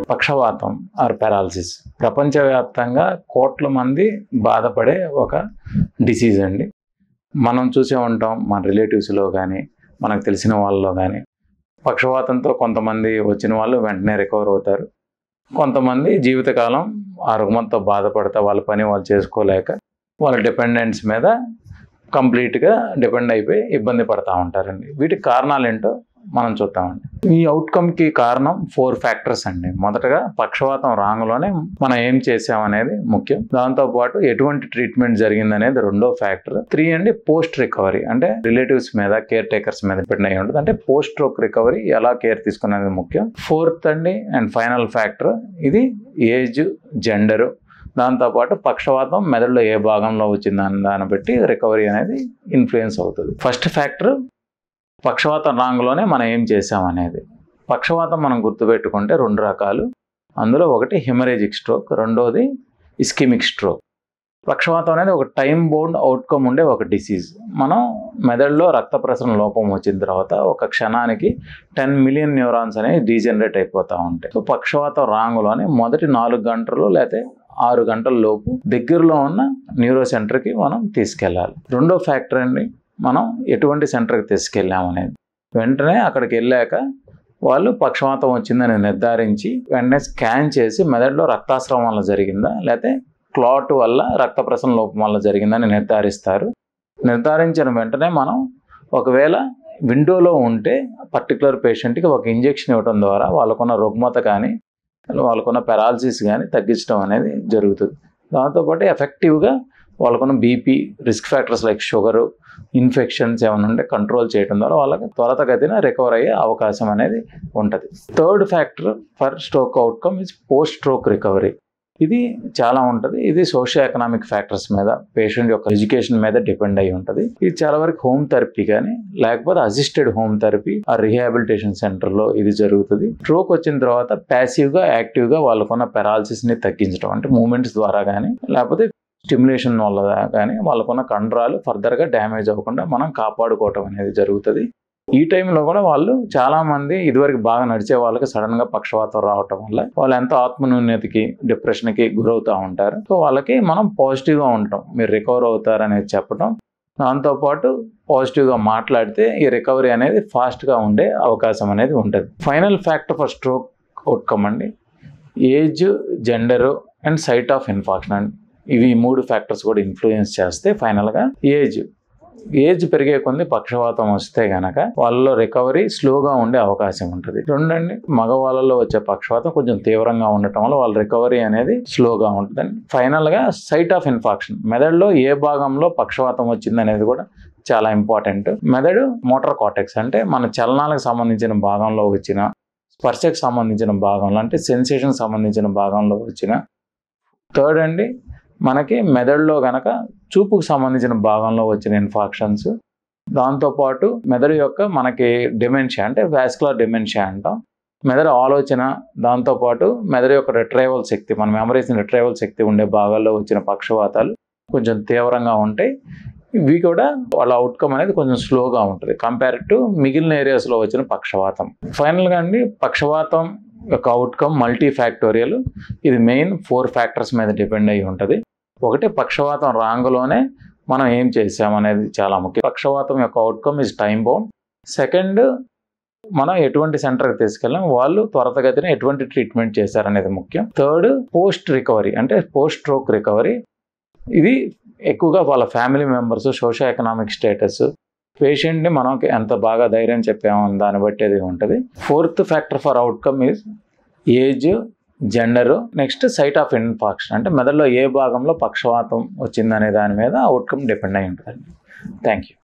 పక్షవాతం are paralysis ప్రపంచవ్యాప్తంగా కోట్ల మంది బాధపడే ఒక డిసీజ్ అండి. మనం చూసే ఉంటాం మన రిలేటివ్స్లో కానీ మనకు తెలిసిన వాళ్ళలో కానీ పక్షవాతంతో కొంతమంది వచ్చిన వాళ్ళు వెంటనే రికవర్ అవుతారు. కొంతమంది జీవితకాలం ఆ రుగ్మతతో బాధపడతా వాళ్ళ పని వాళ్ళు చేసుకోలేక వాళ్ళ డిపెండెంట్స్ మీద కంప్లీట్గా డిపెండ్ అయిపోయి ఇబ్బంది పడతా ఉంటారండి. వీటికి కారణాలు ఏంటో మనం చూద్దామండి. ఈ అవుట్కమ్కి కారణం 4 ఫ్యాక్టర్స్ అండి. మొదటగా పక్షవాతం రాంగ్లోనే మనం ఏం చేసామనేది ముఖ్యం. దాంతోపాటు ఎటువంటి ట్రీట్మెంట్ జరిగిందనేది రెండో ఫ్యాక్టర్. 3 అండి పోస్ట్ రికవరీ, అంటే రిలేటివ్స్ మీద కేర్ టేకర్స్ మీద డిపెండ్ అయ్యి ఉంటుంది. అంటే పోస్ట్ స్ట్రోక్ రికవరీ ఎలా కేర్ తీసుకునేది ముఖ్యం. 4th అండి అండ్ ఫైనల్ ఫ్యాక్టర్ ఇది ఏజ్, జెండరు, దాంతోపాటు పక్షవాతం మెదడులో ఏ భాగంలో వచ్చిందని దాన్ని బట్టి రికవరీ అనేది ఇన్ఫ్లుయెన్స్ అవుతుంది. ఫస్ట్ ఫ్యాక్టర్ పక్షవాతం రాంగ్లోనే మనం ఏం చేసామనేది. పక్షవాతం మనం గుర్తుపెట్టుకుంటే 2 రకాలు. అందులో ఒకటి హెమరేజిక్ స్ట్రోక్, రెండోది ఇస్కెమిక్ స్ట్రోక్. పక్షవాతం అనేది ఒక టైం బౌండ్ అవుట్కమ్ ఉండే ఒక డిసీజ్. మనం మెదడులో రక్త ప్రసరణ లోపం వచ్చిన తర్వాత ఒక క్షణానికి 10 మిలియన్ న్యూరాన్స్ అనేవి డీజనరేట్ అయిపోతూ ఉంటాయి. సో పక్షవాతం రాంగ్లోనే మొదటి 4 గంటలు లేకపోతే 6 గంటల లోపు దగ్గరలో ఉన్న న్యూరో సెంటర్కి మనం తీసుకెళ్ళాలి. రెండో ఫ్యాక్టర్ అండి మనం ఎటువంటి సెంటర్కి తీసుకెళ్ళామనేది. వెంటనే అక్కడికి వెళ్ళాక వాళ్ళు పక్షవాతం వచ్చిందని నిర్ధారించి వెంటనే స్కాన్ చేసి మెదడులో రక్తాస్రావం వల్ల జరిగిందా లేకపోతే క్లాట్ వల్ల రక్త ప్రసరణ లోపం వల్ల జరిగిందని నిర్ధారిస్తారు. నిర్ధారించిన వెంటనే మనం ఒకవేళ విండోలో ఉంటే పర్టికులర్ పేషెంట్కి ఒక ఇంజెక్షన్ ఇవ్వడం ద్వారా వాళ్ళకున్న రుగ్మత కానీ వాళ్ళకున్న పారాలసిస్ కానీ తగ్గించడం అనేది జరుగుతుంది. దాంతోపాటు ఎఫెక్టివ్గా వాళ్ళకున్న BP, risk factors like sugar, infections ఏమైనా ఉంటే కంట్రోల్ చేయడం ద్వారా వాళ్ళకి త్వరతగతిన రికవర్ అయ్యే అవకాశం అనేది ఉంటుంది. Third factor for stroke outcome is post stroke recovery. ఇది చాలా ఉంటుంది. ఇది సోషియో ఎకనామిక్ ఫ్యాక్టర్స్ మీద, పేషెంట్ యొక్క ఎడ్యుకేషన్ మీద డిపెండ్ అయి ఉంటుంది. ఇది చాలా వరకు హోమ్ థెరపీ కానీ లేకపోతే అసిస్టెడ్ హోమ్ థెరపీ ఆ రిహాబిలిటేషన్ సెంటర్లో ఇది జరుగుతుంది. స్ట్రోక్ వచ్చిన తర్వాత ప్యాసివ్గా, యాక్టివ్గా వాళ్ళకున్న పారాలసిస్ని తగ్గించడం, అంటే మూమెంట్స్ ద్వారా కానీ లేకపోతే స్టిమ్యులేషన్ వల్ల కానీ వాళ్ళకున్న కండరాలు ఫర్దర్గా డ్యామేజ్ అవ్వకుండా మనం కాపాడుకోవటం అనేది జరుగుతుంది. ఈ టైంలో కూడా వాళ్ళు చాలామంది ఇదివరకు బాగా నడిచే వాళ్ళకి సడన్గా పక్షవాతం రావటం వల్ల వాళ్ళు ఎంతో ఆత్మన్యూన్యతకి, డిప్రెషన్కి గురవుతూ ఉంటారు. సో వాళ్ళకి మనం పాజిటివ్గా ఉంటాం, మీరు రికవర్ అవుతారనేది చెప్పడం, దాంతోపాటు పాజిటివ్గా మాట్లాడితే ఈ రికవరీ అనేది ఫాస్ట్గా ఉండే అవకాశం అనేది ఉంటుంది. Final factor for stroke outcome అండి age, gender and site of infarction అండి. ఇవి 3 ఫ్యాక్టర్స్ కూడా ఇన్ఫ్లుయెన్స్ చేస్తే ఫైనల్గా ఏజ్ పెరిగే కొంది పక్షవాతం వస్తే కనుక వాళ్ళలో రికవరీ స్లోగా ఉండే అవకాశం ఉంటుంది. రెండండి మగవాళ్ళలో వచ్చే పక్షవాతం కొంచెం తీవ్రంగా ఉండటం వల్ల వాళ్ళ రికవరీ అనేది స్లోగా ఉంటుంది. ఫైనల్గా సైట్ ఆఫ్ ఇన్ఫాక్షన్, మెదడులో ఏ భాగంలో పక్షవాతం వచ్చింది అనేది కూడా చాలా ఇంపార్టెంట్. మెదడు మోటార్ కార్టెక్స్, అంటే మన చలనాలకు సంబంధించిన భాగంలో వచ్చిన, స్పర్శకు సంబంధించిన భాగంలో అంటే సెన్సేషన్ సంబంధించిన భాగంలో వచ్చిన. థర్డ్ అండి మనకి మెదడులో కనుక చూపుకు సంబంధించిన భాగంలో వచ్చిన ఇన్ఫాక్షన్స్. దాంతోపాటు మెదడు యొక్క మనకి డిమెన్షియా, అంటే వాస్కులర్ డిమెన్షియా అంటాం, మెదడు ఆలోచన, దాంతోపాటు మెదడు యొక్క రిట్రైవల్ శక్తి, మన మెమరీస్ని రిట్రైవల్ శక్తి ఉండే భాగాల్లో వచ్చిన పక్షవాతాలు కొంచెం తీవ్రంగా ఉంటాయి. ఇవి కూడా వాళ్ళ అవుట్కమ్ అనేది కొంచెం స్లోగా ఉంటుంది కంపేర్ టు మిగిలిన ఏరియాస్లో వచ్చిన పక్షవాతం. ఫైనల్గా అండి పక్షవాతం యొక్క అవుట్కమ్ మల్టీ ఫ్యాక్టోరియల్. ఇది మెయిన్ 4 ఫ్యాక్టర్స్ మీద డిపెండ్ అయ్యి ఉంటుంది. ఒకటి పక్షవాతం రాంగ్లోనే మనం ఏం చేసామనేది చాలా ముఖ్యం. పక్షవాతం యొక్క outcome is time bound. Second, మనం ఎటువంటి సెంటర్కి తీసుకెళ్ళాం, వాళ్ళు త్వరతగతిన ఎటువంటి ట్రీట్మెంట్ చేశారనేది ముఖ్యం. థర్డ్, పోస్ట్ రికవరీ, అంటే పోస్ట్ స్ట్రోక్ రికవరీ. ఇది ఎక్కువగా వాళ్ళ family members, socio economic status, పేషెంట్ని మనకి ఎంత బాగా ధైర్యం చెప్పామో దాన్ని బట్టి అది ఉంటుంది. 4th factor for outcome is age, gender, next site of infection, అంటే మెదడులో ఏ భాగంలో పక్షవాతం వచ్చిందనే దాని మీద అవుట్కమ్ డిపెండ్ అయి ఉంటుంది. Thank you.